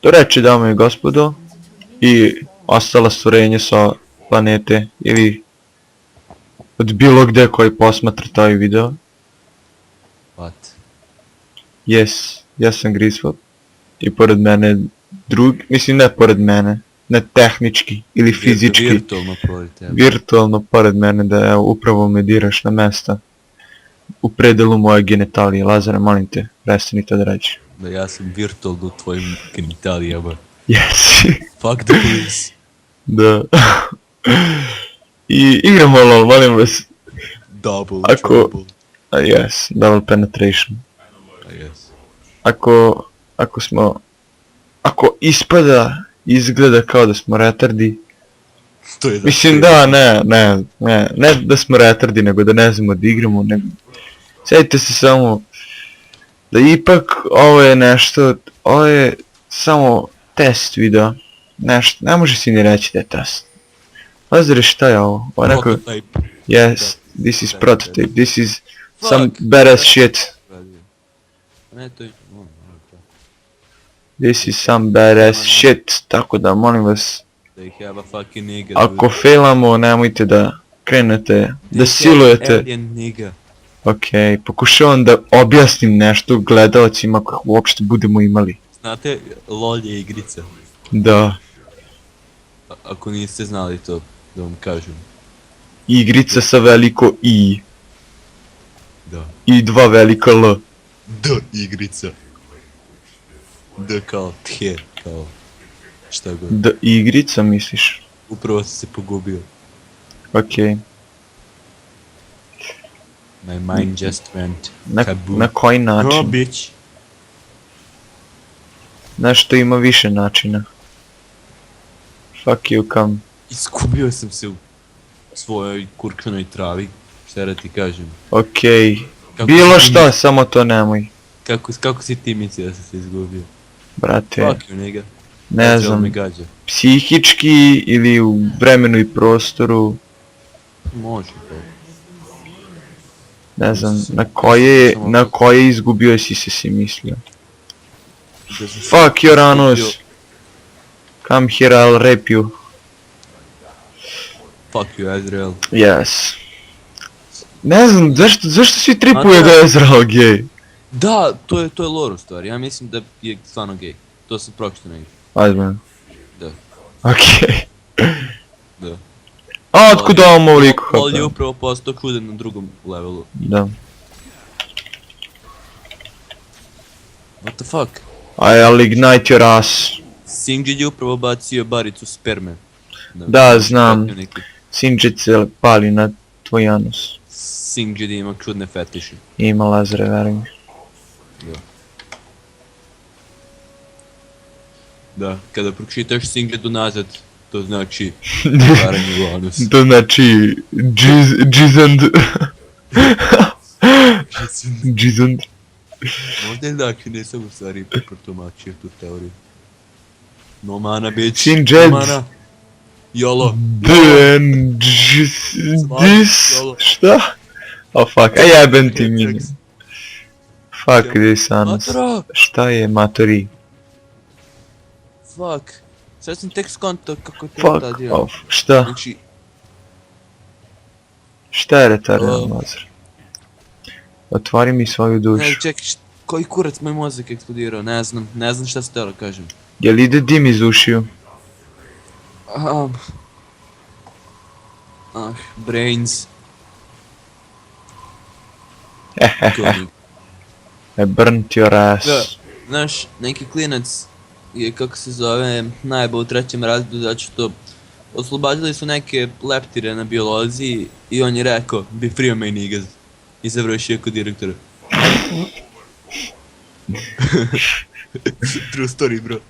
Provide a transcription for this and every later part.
To reče, dame i gospodo, i ostala stvorenja sa planete, ili od bilo gde koji posmatra taj video. What? Yes, ja sam Griswold. I pored mene mislim ne pored mene, ne tehnički ili fizički. Virtualno pored tebe. Virtualno pored mene, da evo upravo me diraš na mesta. U predelu moje genitalije. Lazare, molim te, prestani to da radiš. Da ja sam virtualno u tvojim genitalijama. Yes. Fuck the police. Da. I igramo LOL, molim vas. Double Ako- trouble. Yes, double penetration. Yes. Ako izgleda kao da smo retardi, To je mislim da, ne da smo retardi, nego da ne znamo da igramo, nego... Sjetite se samo da ipak ovo je nešto, ovo je samo test video, nešto, ne može si ni reći da je test. Lazare, šta je ovo? Ovo je neko, Prototype. yes, this is prototype, this is some Fuck. badass shit. Ne, to je... This is some badass shit, tako da molim vas, They have a fucking nigga. ako failamo nemojte da krenete, da silujete. Alien nigga. Okej, pokušavam da objasnim nešto gledalcima ako uopšte budemo imali. Znate, LOL je igrica. Da, Ako niste znali to, da vam kažem. igrica sa veliko I Da. i dva velika L. Da, igrica. Da kao tje, kao... Šta god. Da, igrica misliš? Upravo sam se pogubio. Okej, My mind just went kaboom. na koji način? No, bitch. Nešto ima više načina. Fuck you, come. Iskubio sam se u svojoj kurkvenoj travi. Šta da ti kažem? Okej, Kako bilo si ti šta, samo to nemoj. Kako si ti misli da sam se izgubio? Brate, Fuck you, nigga. ne Gađa znam, me gađa. psihički ili u vremenu i prostoru, Može to. ne znam, na koje izgubio si mislio. Da sam se Fuck your anus. izgubio. Come here, I'll rape you. Fuck you, Azrael. Yes. Ne znam, zašto svi tripuje A da da. je Ezreal gej? Da, to je lore u stvari. Ja mislim da je stvarno gej. To sam pročito negdje. Ajme. Da. Okej. Da. A, otkud ovom ovoliko LOL je HP? upravo postao čuden na drugom levelu. Da. What the fuck? I'll ignite your ass. Singed je upravo bacio baricu sperme. Da, znam. Pratio neki. Sinđet se pali na tvoj anus. Singed ima čudne fetiše. Ima lazere, verujem. Da, kada pročitaš Singedu nazad, to znači varanje u anus. To znači... Džizand. Džizand. Možda je dakle, nisam u stvari protumačio tu teoriju. No mana, bitch. Singed. No mana. YOLO. This... Šta? Oh fuck, a jebem ti mini. Fuck this anus. Matro! Šta je matori? Fuck. Sad sam tek skontao kako je to Fuck radio. off. Šta? Znači, Šta je retardan lazer? Otvori mi svoju ne, dušu. čekaj, koji kurac moj mozak eksplodirao, ne znam šta sam teo kažem. Jel ide dim iz ušiju? Brains. I burnt your ass. Da, znaš, neki klinac je, kako se zove, najbolj u trećem razredu, zato što oslobađali su neke leptire na bioloziji i on je rekao, be free of my niggas. I završio kod direktora. True story, bro.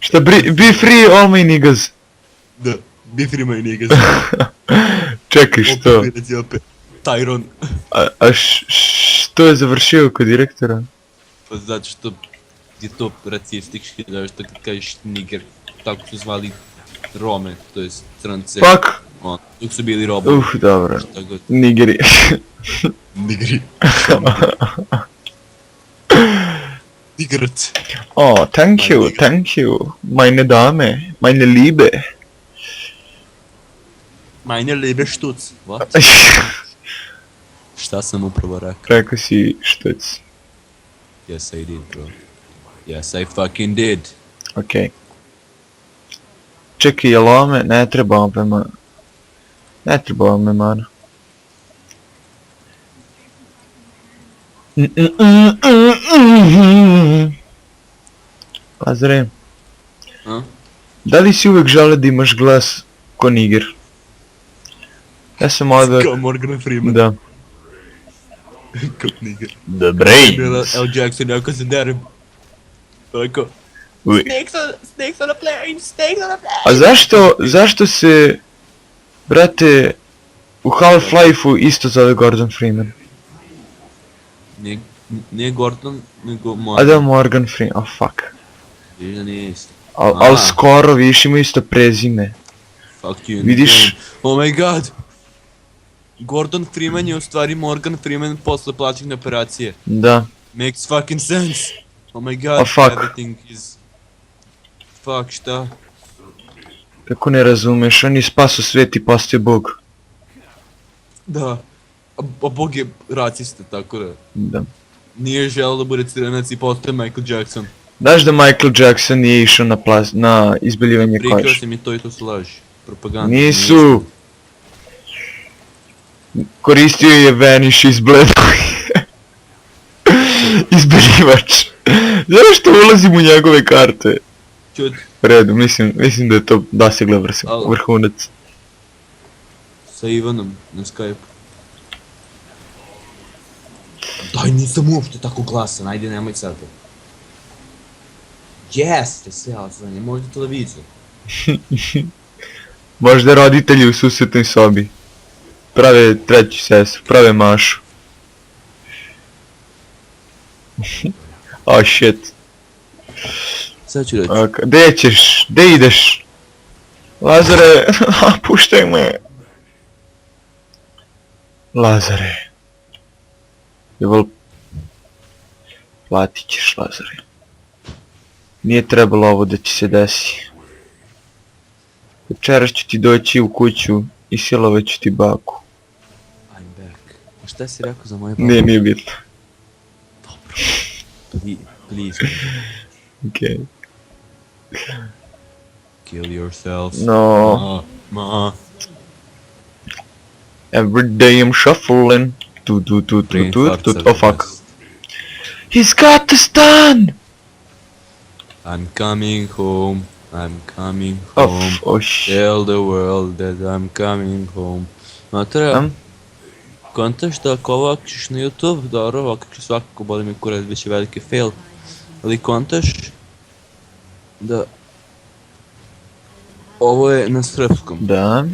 Šta, be free all my niggas. Da, be free my niggas. Čekaj, što? Opet opet. Tyron. A što je završio kod direktora? Pa zato što je to racistički, zato što kad kažeš niger, tako su zvali Rome, to jest crnce. Fuck! Dok su bili robovi. Dobro. Šta god. Nigeri. Nigri. Digrat. Oh, thank you, meine Dame, meine Liebe. Meine liebe Stutz. What? Šta sam upravo rekao? Rekao si štuc. Yes, I did, bro. Yes, I fucking did. Okej. Čekaj, jel ome? Ne treba ome, man. Ne treba ome, man. Lazare, A? da li si uvek žele da imaš glas ko niger? Ja sam odvek... Kao Morgan Freeman. Da. Kao nigger. The Bila L. Jackson, jako se derem. Tako. Snakes on a plane, snakes on a plane. A zašto se, brate, u Half-Life-u isto zove Gordon Freeman? Nije Gordon, nego A Morgan. da, Morgan Freeman, oh fuck. Viš da nije isto. Al skoro, vidiš, imaju isto prezime. Fuck you. Vidiš? Oh my god. Gordon Freeman je u stvari Morgan Freeman posle plaćene operacije. Da. Makes fucking sense. Oh my god, Oh, fuck. everything is... Fuck, šta? Kako ne razumeš, on je spaso svijet i postao bog. Da. A Bog je racista, tako da. Da. Nije želeo da bude crnac i postao Michael Jackson. Znaš da Michael Jackson nije išao na izbeljivanje Prikao kože? si mi to i to su laži. Propaganda. Nisu! Koristio je Vanish iz izbeljivač. Zašto ulazim u njegove karte? Čut, U redu, mislim da je to dosegla Alo. vrhunac. sa Ivanom na Skype. Daj, nisam uopšte tako glasan, ajde nemoj sad. Jeste se, ali sad ne možda televizor. Možda roditelji u susretnoj sobi. Prave treću sestru, prave Mašu. Oh shit. Sad ću reći. Gdje ćeš? Gdje ideš? Lazare, puštaj me. Lazare. Jel... Platit ćeš, Lazare. Nije trebalo ovo da će se desi. Večeras ću ti doći u kuću i silovat ću ti baku. I'm back. A šta si rekao za moje babu? Nije bitno. Please, Okej. kill yourselves. No. Ma. Every day I'm shuffling. Brain farts are Oh the fuck. best. He's got the stun! I'm coming home. I'm coming home. Oh shit. Tell the world that I'm coming home. Matra, kontaš da ako ovo ćeš na YouTube, dobro, ovako ću svakako boli mi kurac, bit će veliki fail. Ali kontaš da ovo je na srpskom. Da.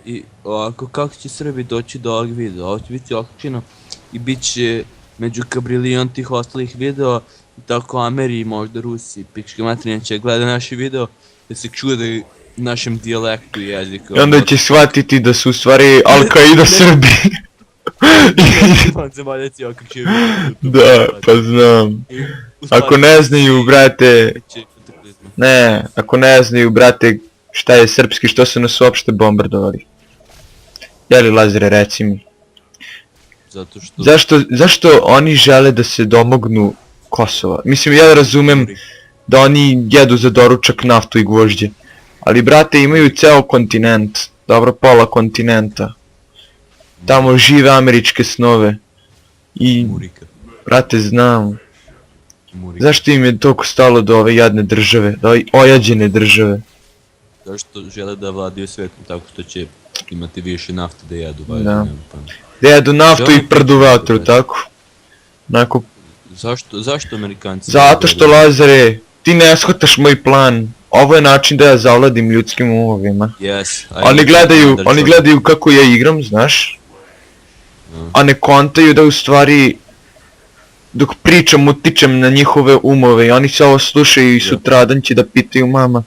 I ovako kako će Srbi doći do ovog videa, ovo će biti okačeno i bit će među kabrilion tih ostalih videa i tako Ameri i možda Rusi, pičke materine će gleda naši video da se čude našem dijalektu i jeziku. I onda će shvatiti da su u stvari Al-Qaida Srbi. Zemalja će okreće video. Da, pa znam. Ako ne znaju, brate, ne, ako ne znaju, brate, šta je srpski, što su nas uopšte bombardovali. Jeli, Lazare, reci mi. Zato što... Zašto oni žele da se domognu Kosova? Mislim, ja razumem da oni jedu za doručak naftu i gvožđe. Ali, brate, imaju ceo kontinent. Dobro, pola kontinenta. Tamo žive američke snove. I, Murika. brate, znam. Murika. Zašto im je toliko stalo do ove jadne države, do ove ojađene države? Zašto žele da vladaju svijetom tako što će imati više nafte da jedu, Da. valjda, nemam pojma. Da jedu naftu Što i oni prdu pričaju, vatru, brate? tako? Onako, Zašto Amerikanci... zato što, Lazare, ti ne shvataš moj plan. Ovo je način da ja zavladim ljudskim umovima. Yes, Oni gledaju kako ja igram, znaš? A ne kontaju da u stvari dok pričam utičem na njihove umove i oni se ovo slušaju i sutradan će da pitaju mama.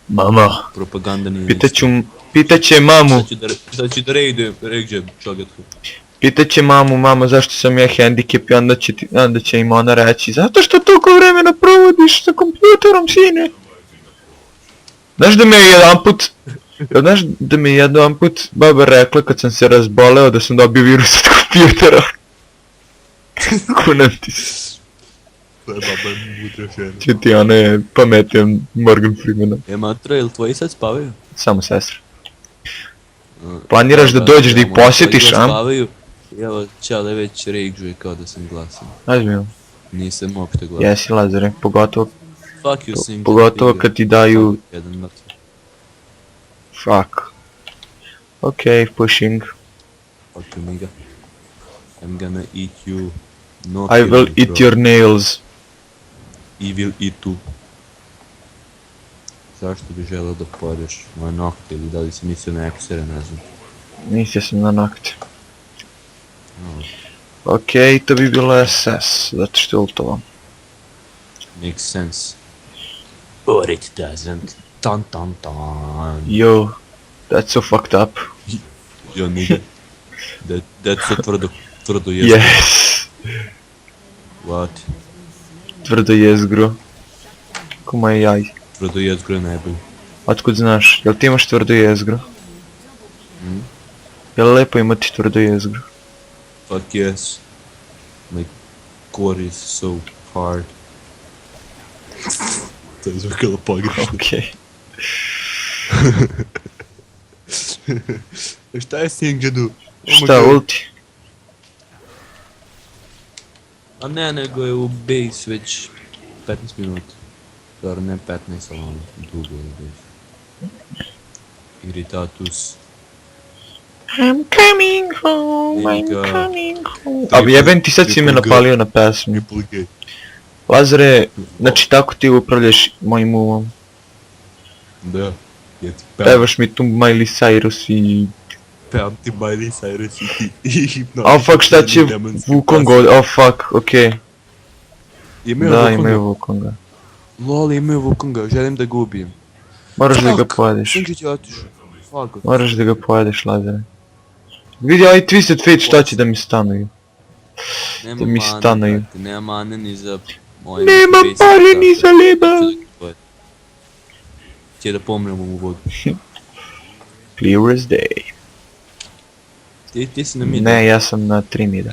Mama, Propaganda nije pitaće mamu. Sad ću da ređujem čogatku. Pitaće mamu, mama zašto sam ja hendikep i onda će im ona reći zato što toliko vremena provodiš sa kompjuterom, sine. Znaš da mi je jedan put baba rekla kad sam se razboleo da sam dobio virus od kompjutera. Kunem ti se. To je baba mudra žena. Čuti, ona je pametan Morgan Freemana. Matro, jel tvoji sad spavaju? Samo sestra. Planiraš da dođeš da ih posjetiš, a? Spavaju. Evo, Čale već rejgžuje kao da sam glasan. Razumijemo. Nisam uopšte glasan. Jesi, Lazare, pogotovo Fuck you, Sinja. pogotovo kad ti daju Jedan mrtv. fuck. Okay, pushing. Fuck you, nigga. I'm gonna eat you. No I will kidding, eat bro. your nails. I will eat you. Zašto bi želeo da pojedeš moje nokte ili da li si mislio na eksere, ne znam. Mislio sam na nokte. No, Okej, to bi bilo SS, zato što je ultovo. makes sense. But it doesn't. Tan tan tan. Yo, that's so fucked up. Yo nigga. That's so tvrdo jezgro. Yes, What? tvrdo jezgro. Ko moje jaj. Tvrdo jezgro je najbolje. Otkud znaš, jel ti imaš tvrdo jezgro? Mm? Jel lepo imati tvrdo jezgro? Fuck yes. My core is so hard. To je zvukalo pogrešno. Okej. Šta je Singjadu? Šta, ulti? A ne, nego je u base već 15 minuta. Dobro, ne 15, ali ono, dugo je base. Irritatus. I'm coming home, I'm Nigga. coming home. A jebem ti sad si me napalio na pesmu. Triple gay. Lazare, znači tako ti upravljaš mojim umom. Da. Ja ti Pevaš mi tu Miley Cyrus i... pevam ti Miley Cyrus i hipno. Oh fuck, šta će Wukong ovdje? Oh fuck, okej. Imaju Da, Wukonga. imaju Wukonga. Lol, imaju Wukonga, želim da ga ubijem. Moraš da ga Fuck, pojedeš. Singić je otišao. Fuck. Moraš da ga pojedeš, Lazare. Vidi ovaj Twisted Fate šta će da mi stanuju. Nema da mi mane, stanuju. brate, nema mane ni za... moje Nema basic pare stvari. ni za leba. Će da pomremo u vodu. Clear as day. Ti si na midu. Ne, ja sam na 3 mida.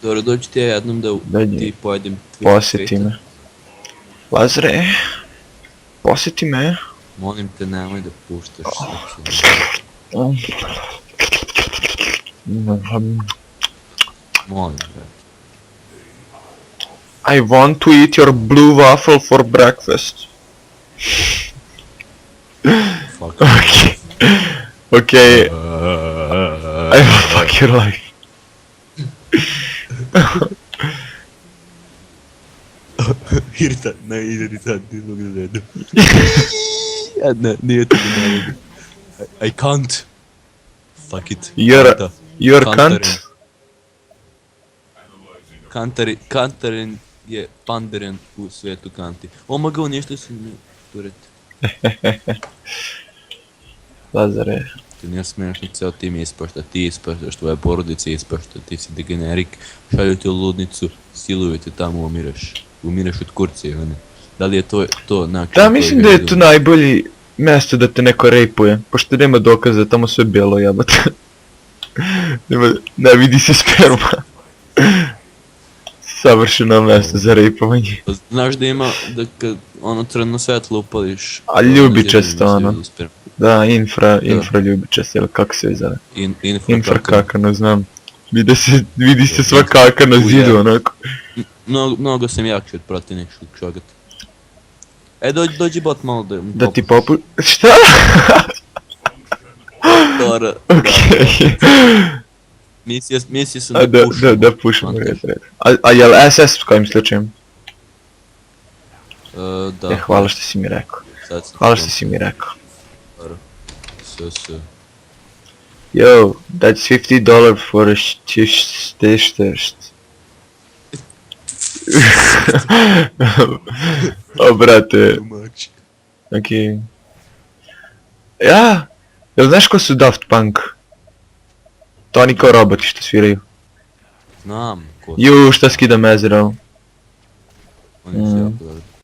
Dobro, dođi ti ja jednom da Dođi. ti pojedem Twisted Posjeti Fate-a. me. Lazare, posjeti me. Molim te, nemoj da puštaš seksi. Molim te. I want to eat your blue waffle for breakfast. Fuck. Okay, I will fuck your life. Irritantni zbog na redu. Ne, nije to ne mogu. I can't. Fuck it. You're cunt. Kantarin je panderen u svetu kanti. Oh my god, nešto su mi turet. Lazare. Ti nije smiješno, ceo tim ispašta, ti ispaštaš, tvoja porodica ispašta, ti si degenerik, šalju te u ludnicu, siluju te tamo, umireš. Umireš od kurce, one. Da li je to način... Da, mislim da je to najbolji mjesto da te neko rejpuje, pošto nema dokaza, tamo sve bijelo jebate. Ne vidi se sperma. Savršeno mjesto za rejpovanje. Znaš da ima, da kad ono crno svetlo upališ... A ljubičasto ono. Da, infra ljubičast, ili kako se zove? Infra kakano, znam. Vidi se sva kaka na zidu onako. Mnogo sam jači od protivničkog šogata. Dođi bot malo da... Da ti Šta? Dobro, Okej. mislio sam da pušamo. Da pušamo, red. A jel SS s kojim slučajem? Da. Hvala što si mi rekao. Sad sam Hvala što si mi rekao. SS. Yo, that's $50 for a stištešt. O brate, okej. Ja, jel znaš ko su Daft Punk? To oni kao roboti što sviraju. Znam ko. Ju, šta skida Mezero. Oni su jako dobri.